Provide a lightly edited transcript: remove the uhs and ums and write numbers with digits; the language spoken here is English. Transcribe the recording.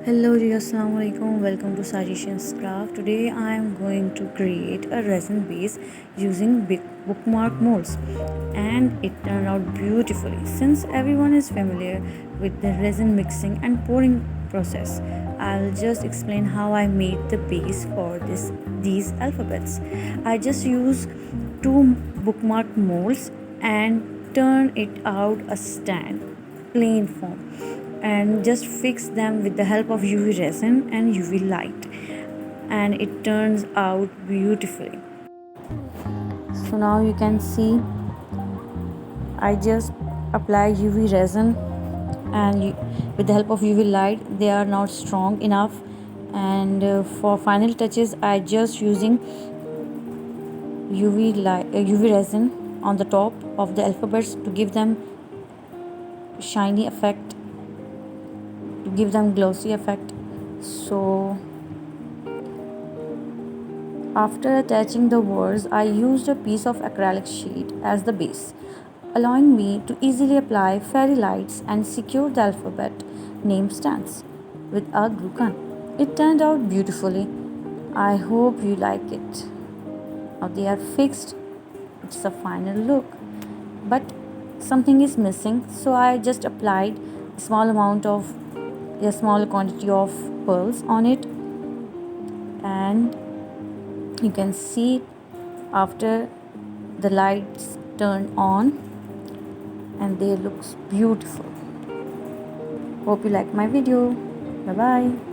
Hello dear, assalamu alaikum. Welcome to Sajitian's craft. Today I am going to create a resin base using big bookmark molds, and it turned out beautifully. Since everyone is familiar with the resin mixing and pouring process, I'll just explain how I made the base for these alphabets. I just use two bookmark molds and turn it out a stand plain form, and just fix them with the help of UV resin and UV light, and it turns out beautifully. So now you can see I just apply UV resin, and with the help of UV light they are not strong enough, and for final touches I just using UV resin on the top of the alphabets to give them shiny effect, to give them glossy effect. So after attaching the words, I used a piece of acrylic sheet as the base, allowing me to easily apply fairy lights and secure the alphabet name stands with a glue gun. It turned out beautifully. I hope you like it. Now they are fixed. It's a final look. But something is missing, so I just applied a small quantity of pearls on it, and you can see after the lights turn on, and they looks beautiful. Hope you like my video. Bye bye.